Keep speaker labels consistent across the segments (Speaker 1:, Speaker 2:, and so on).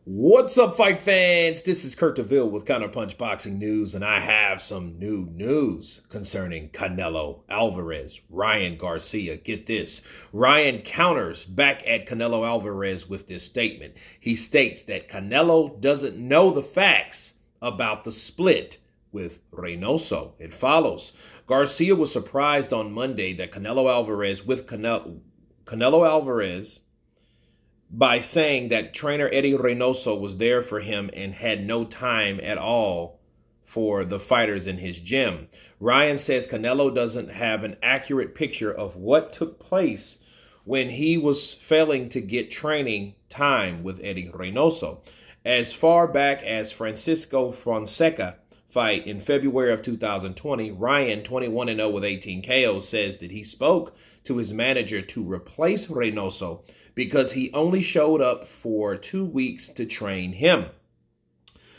Speaker 1: What's up, fight fans? This is Kurt DeVille with Counterpunch Boxing News, and I have some new news concerning Canelo Alvarez, Ryan Garcia. Get this. Ryan counters back at Canelo Alvarez with this statement. He states that Canelo doesn't know the facts about the split with Reynoso. It follows. Garcia was surprised on Monday that Canelo Alvarez by saying that trainer Eddie Reynoso was there for him and had no time at all for the fighters in his gym. Ryan says Canelo doesn't have an accurate picture of what took place when he was failing to get training time with Eddie Reynoso. As far back as Francisco Fonseca fight in February of 2020, Ryan, 21-0 with 18 KOs, says that he spoke to his manager to replace Reynoso because he only showed up for 2 weeks to train him.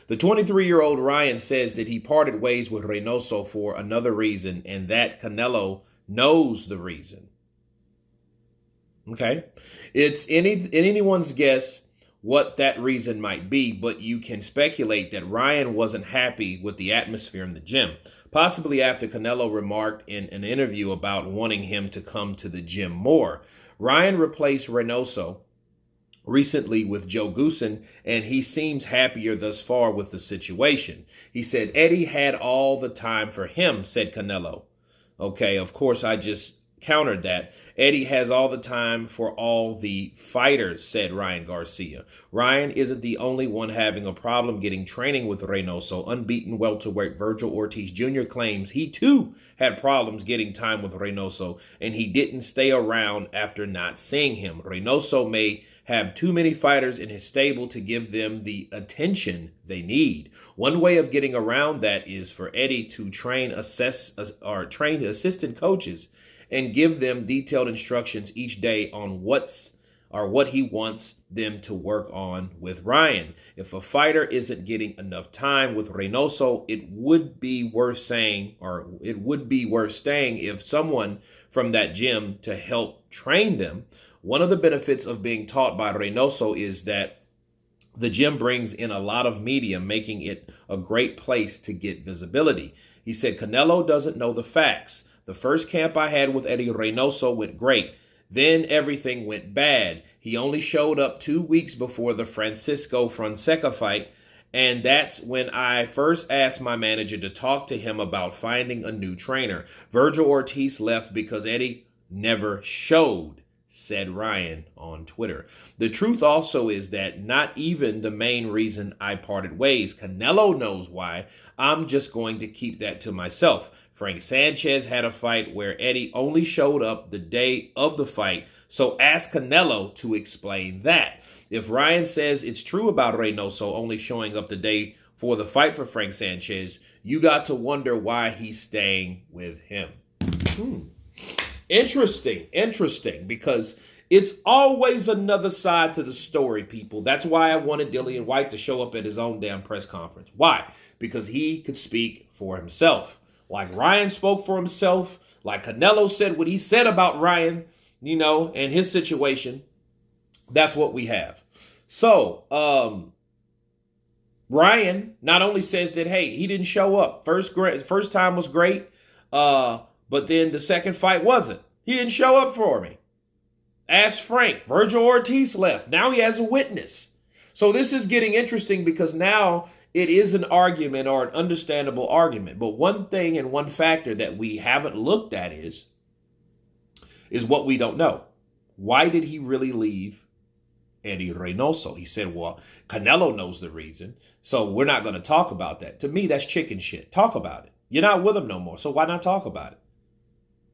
Speaker 1: The 23-year-old Ryan says that he parted ways with Reynoso for another reason and that Canelo knows the reason. Okay? It's anyone's guess what that reason might be, but you can speculate that Ryan wasn't happy with the atmosphere in the gym, possibly after Canelo remarked in an interview about wanting him to come to the gym more. Ryan replaced Reynoso recently with Joe Goosen, and he seems happier thus far with the situation. He said, Eddie had all the time for him, said Canelo. Okay, of course, I just countered that. Eddie has all the time for all the fighters, said Ryan Garcia. Ryan isn't the only one having a problem getting training with Reynoso. Unbeaten welterweight Virgil Ortiz Jr. claims he too had problems getting time with Reynoso, and he didn't stay around after not seeing him. Reynoso may have too many fighters in his stable to give them the attention they need. One way of getting around that is for Eddie to train the assistant coaches and give them detailed instructions each day on what he wants them to work on with Ryan. If a fighter isn't getting enough time with Reynoso, it would be worth staying if someone from that gym to help train them. One of the benefits of being taught by Reynoso is that the gym brings in a lot of media, making it a great place to get visibility. He said, Canelo doesn't know the facts. The first camp I had with Eddie Reynoso went great. Then everything went bad. He only showed up 2 weeks before the Francisco Fonseca fight, and that's when I first asked my manager to talk to him about finding a new trainer. Virgil Ortiz left because Eddie never showed, said Ryan on Twitter. The truth also is that not even the main reason I parted ways. Canelo knows why. I'm just going to keep that to myself. Frank Sanchez had a fight where Eddie only showed up the day of the fight, so ask Canelo to explain that. If Ryan says it's true about Reynoso only showing up the day for the fight for Frank Sanchez, you got to wonder why he's staying with him. Interesting, because it's always another side to the story, people. That's why I wanted Dillian White to show up at his own damn press conference. Why? Because he could speak for himself. Like Ryan spoke for himself, like Canelo said what he said about Ryan, and his situation. That's what we have. So, Ryan not only says that, hey, he didn't show up. First time was great, but then the second fight wasn't. He didn't show up for me. Ask Frank. Virgil Ortiz left. Now he has a witness. So this is getting interesting because now it is an argument or an understandable argument. But one thing and one factor that we haven't looked at is what we don't know. Why did he really leave Eddie Reynoso? He said, well, Canelo knows the reason, so we're not going to talk about that. To me, that's chicken shit. Talk about it. You're not with him no more, so why not talk about it?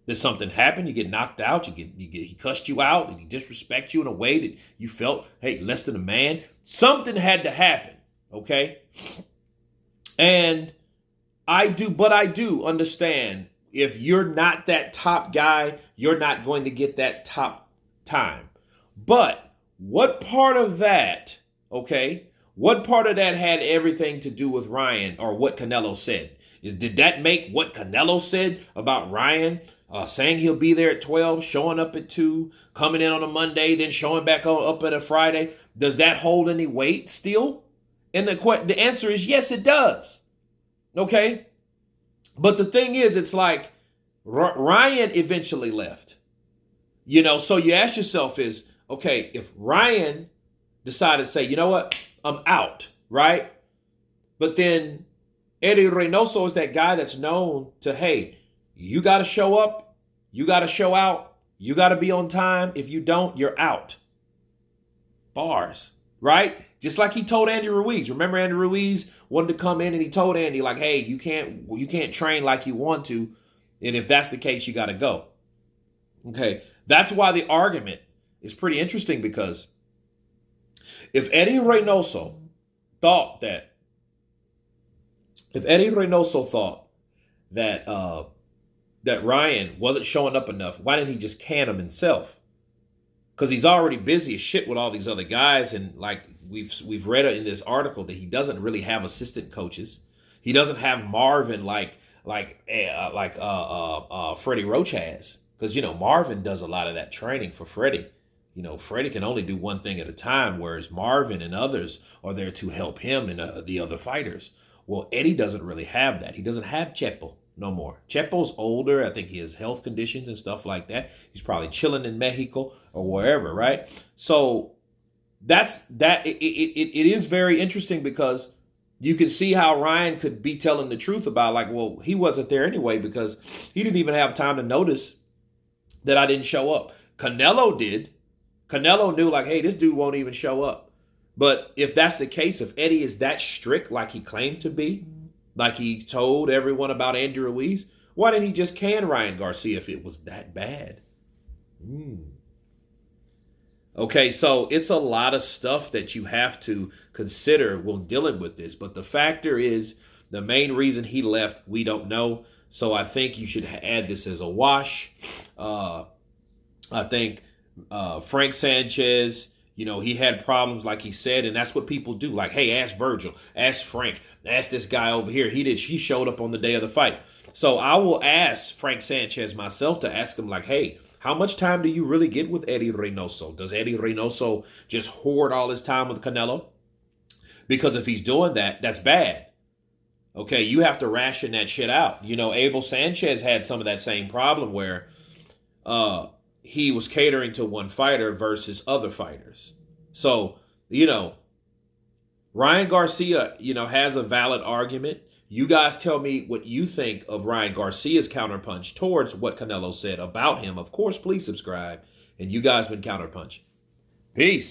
Speaker 1: Did something happen? You get knocked out. He cussed you out. Did he disrespect you in a way that you felt, hey, less than a man? Something had to happen. Okay. And I do understand if you're not that top guy, you're not going to get that top time. But what part of that, okay, what part of that had everything to do with Ryan or what Canelo said? Did that make what Canelo said about Ryan saying he'll be there at 12, showing up at 2, coming in on a Monday, then showing back up at a Friday? Does that hold any weight still? And the answer is yes, it does. Okay? But the thing is, it's like Ryan eventually left. So you ask yourself is, okay, if Ryan decided to say, you know what, I'm out, right? But then Eddie Reynoso is that guy that's known to, hey, you got to show up, you got to show out, you got to be on time. If you don't, you're out. Bars, right? Just like he told Andy Ruiz. Remember, Andy Ruiz wanted to come in and he told Andy, like, hey, you can't train like you want to. And if that's the case, you got to go. Okay. That's why the argument is pretty interesting, because if Eddie Reynoso thought that that Ryan wasn't showing up enough, why didn't he just can him himself? Because he's already busy as shit with all these other guys, and like we've read in this article that he doesn't really have assistant coaches. He doesn't have Marvin like Freddie Roach has, because Marvin does a lot of that training for Freddie. Freddie can only do one thing at a time, whereas Marvin and others are there to help him and the other fighters. Well, Eddie doesn't really have that. He doesn't have Chepo no more. Chepo's older. I think he has health conditions and stuff like that. He's probably chilling in Mexico or wherever, right? So that's that. It is very interesting, because you can see how Ryan could be telling the truth about, like, well, he wasn't there anyway because he didn't even have time to notice that I didn't show up. Canelo did. Canelo knew, like, hey, this dude won't even show up. But if that's the case, if Eddie is that strict like he claimed to be, like he told everyone about Andy Ruiz, why didn't he just can Ryan Garcia if it was that bad? Okay, so it's a lot of stuff that you have to consider when dealing with this. But the factor is, the main reason he left, we don't know. So I think you should add this as a wash. I think Frank Sanchez, he had problems, like he said, and that's what people do. Like, hey, ask Virgil, ask Frank, ask this guy over here. He showed up on the day of the fight. So I will ask Frank Sanchez myself to ask him, like, hey, how much time do you really get with Eddie Reynoso? Does Eddie Reynoso just hoard all his time with Canelo? Because if he's doing that, that's bad. Okay, you have to ration that shit out. Abel Sanchez had some of that same problem where he was catering to one fighter versus other fighters. So, Ryan Garcia, has a valid argument. You guys tell me what you think of Ryan Garcia's counterpunch towards what Canelo said about him. Of course, please subscribe. And you guys been Counterpunch. Peace.